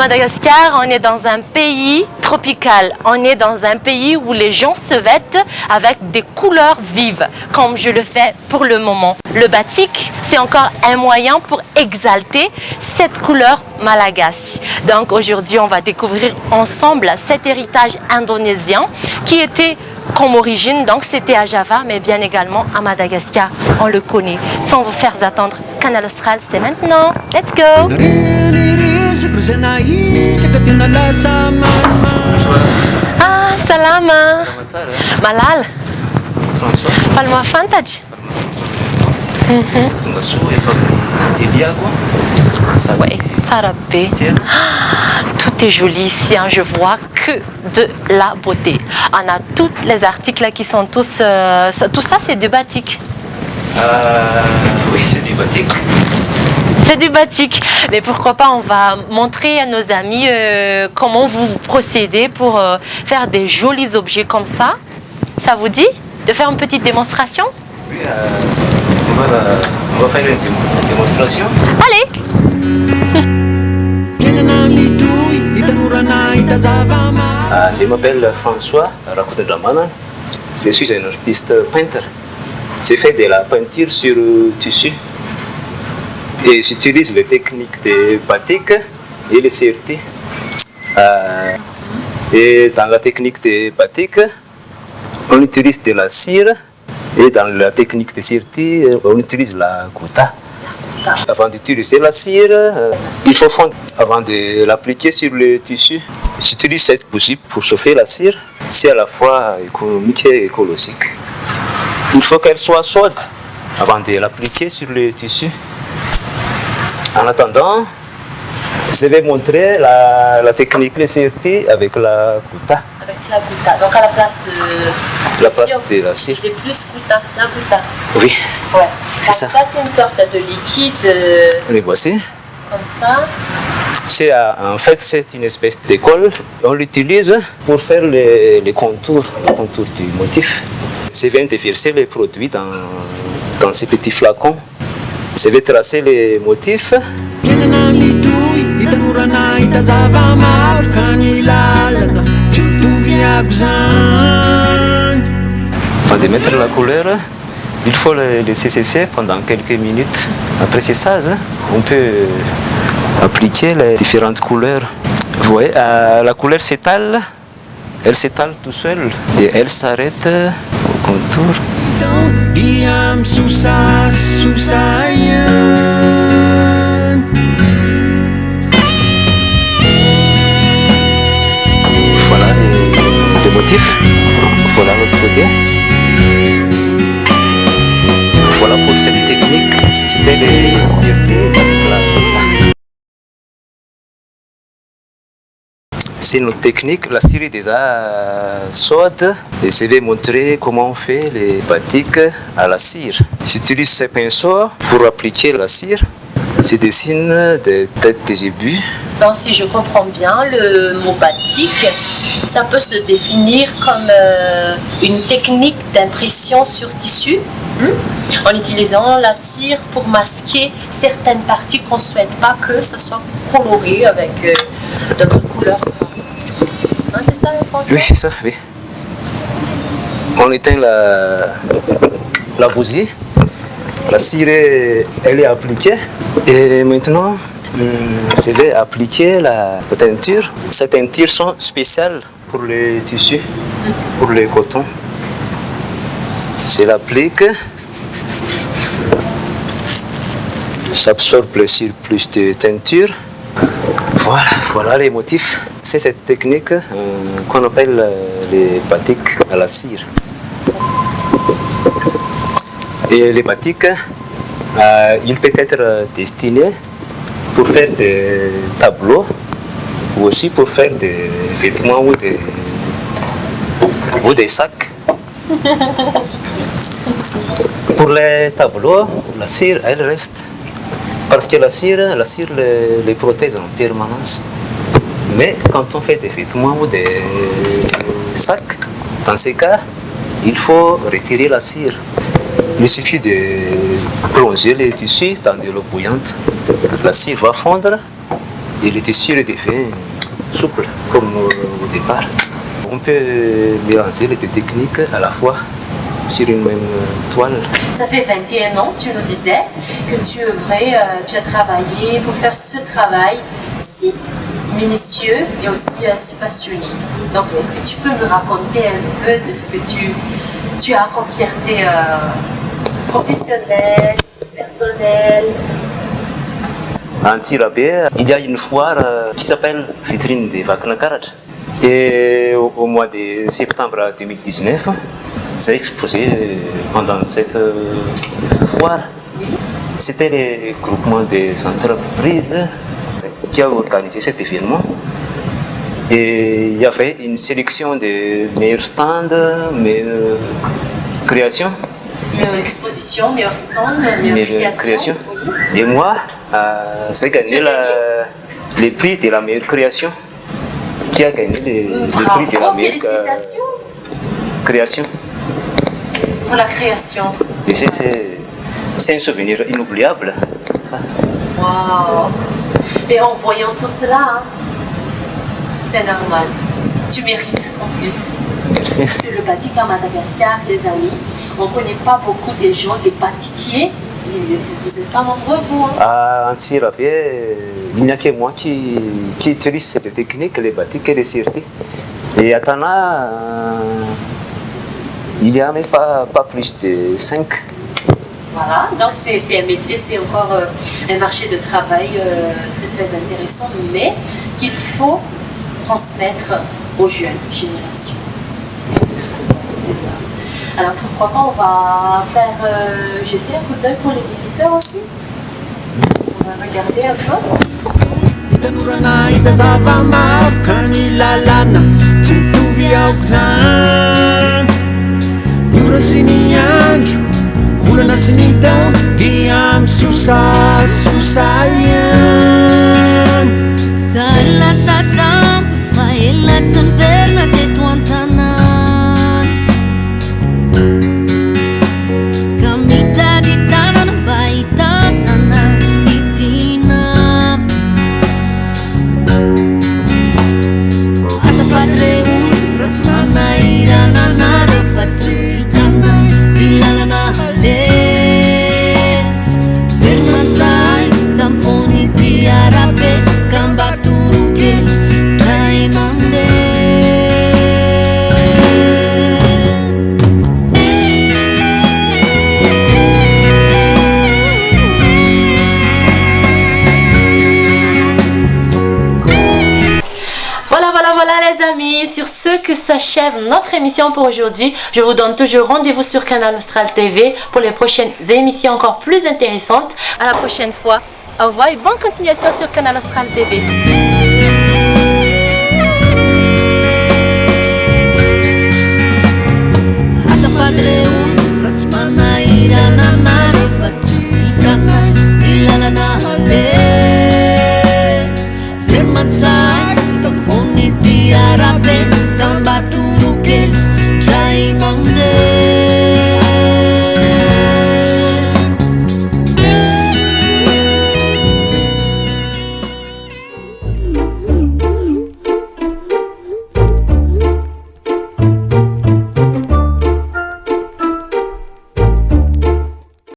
Madagascar, on est dans un pays tropical. On est dans un pays où les gens se vêtent avec des couleurs vives, comme je le fais pour le moment. Le batik, c'est encore un moyen pour exalter cette couleur malagasy. Donc aujourd'hui, on va découvrir ensemble cet héritage indonésien qui était comme origine, donc c'était à Java, mais bien également à Madagascar, on le connaît. Sans vous faire attendre, Canal Austral, c'est maintenant. Let's go! Ah, salama! Malal! François? Parle-moi fantage! Oui, Sarabé. Tout est joli ici, hein. Je vois que de la beauté. On a tous les articles là qui sont tous... tout ça, c'est du batik. Oui, c'est du batik. C'est du batik. Mais pourquoi pas, on va montrer à nos amis comment vous procédez pour faire des jolis objets comme ça. Ça vous dit de faire une petite démonstration? Oui, on va faire une démonstration. Allez! Je m'appelle François Rakudadramana. Je suis un artiste peintre. J'ai fait de la peinture sur tissu. Et j'utilise les techniques de batik et les CRT. Et dans la technique de batik, on utilise de la cire. Et dans la technique de CRT, on utilise la gouta. Avant d'utiliser la cire, il faut fondre avant de l'appliquer sur le tissu. J'utilise cette bougie pour chauffer la cire. C'est à la fois économique et écologique. Il faut qu'elle soit chaude avant de l'appliquer sur le tissu. En attendant, je vais montrer la technique de CRT avec la gouta. Avec la gouta, donc à la place de la cire. C'est plus gouta, la gouta. Oui, ouais. C'est ça. Là, c'est une sorte de liquide. Les voici. Comme ça. En fait, c'est une espèce de colle. On l'utilise pour faire les contours du motif. Je viens de verser les produits dans ces petits flacons. Je vais tracer les motifs. Avant de mettre la couleur, il faut les laisser sécher pendant quelques minutes. Après séchage, on peut appliquer les différentes couleurs. Vous voyez, la couleur s'étale, elle s'étale tout seule et elle s'arrête au contour. Voilà les motifs. Voilà l'autre côté. Voilà pour cette technique. C'était les CRT avec la gouta. C'est une autre technique. La cire est déjà chaude. Et je vais montrer comment on fait les batiks à la cire. J'utilise ces pinceaux pour appliquer la cire. Je dessine des têtes de zébu. Donc, si je comprends bien, le mot batik, ça peut se définir comme une technique d'impression sur tissu, en utilisant la cire pour masquer certaines parties qu'on ne souhaite pas que ce soit coloré avec d'autres couleurs. Hein, c'est ça, François? Oui, c'est ça, oui. On éteint la bougie. La cire, elle est appliquée. Et maintenant, je vais appliquer la teinture. Ces teintures sont spéciales pour les tissus, pour les cotons. Je l'applique. J'absorbe le surplus de teinture. Voilà les motifs. C'est cette technique qu'on appelle les batiks à la cire. Et les batiks, il peut être destiné pour faire des tableaux ou aussi pour faire des vêtements ou des sacs. Pour les tableaux, la cire, elle reste. Parce que la cire les protège en permanence. Mais quand on fait des vêtements ou des sacs, dans ces cas, il faut retirer la cire. Il suffit de plonger les tissus dans de l'eau bouillante. La cire va fondre et le tissu devient souple, comme au départ. On peut mélanger les deux techniques à la fois sur une même toile. Ça fait 21 ans, tu nous disais, que tu œuvrais, tu as travaillé pour faire ce travail si minutieux et aussi si passionné. Donc, est-ce que tu peux me raconter un peu de ce que tu as comme fierté professionnelle, personnelle? En Tirabé, il y a une foire qui s'appelle Vitrine de Vaknakarat. Et au mois de septembre 2019, j'ai exposé pendant cette foire. C'était le groupement des entreprises qui a organisé cet événement. Et il y avait une sélection des meilleurs stands, meilleures créations. Meilleure exposition, meilleur stand, meilleure création. Et moi, j'ai gagné le prix de la meilleure création. Qui a gagné le prix de la meilleure création. Pour la création. Et c'est un souvenir inoubliable. Ça. Wow. Et en voyant tout cela, hein, c'est normal. Tu mérites en plus. Merci. Le batik à Madagascar, les amis, on ne connaît pas beaucoup des gens, des batikiers. Vous n'êtes pas nombreux, vous. En Tirabé, il n'y a que moi qui utilise cette technique, les batiks et les cirti. Et à Tana, il n'y a même pas plus de 5. Voilà, donc c'est un métier, c'est encore un marché de travail très très intéressant, mais qu'il faut transmettre aux jeunes générations. C'est ça. Alors pourquoi pas, on va faire jeter un coup d'œil pour les visiteurs aussi. On va regarder un peu. Volana sy ny taona dia misosasosa ihany Zahay lasa tsambo fa elona tsy niverina teto an-tanàna ka mitady tanana mba hitantana ny tiana azafady re olo raha tsy manahirana anareo fa tsy hitana ny lalana Voilà les amis, sur ce que s'achève notre émission pour aujourd'hui. Je vous donne toujours rendez-vous sur Canal Austral TV pour les prochaines émissions encore plus intéressantes. À la prochaine fois. Au revoir et bonne continuation sur Canal Austral TV.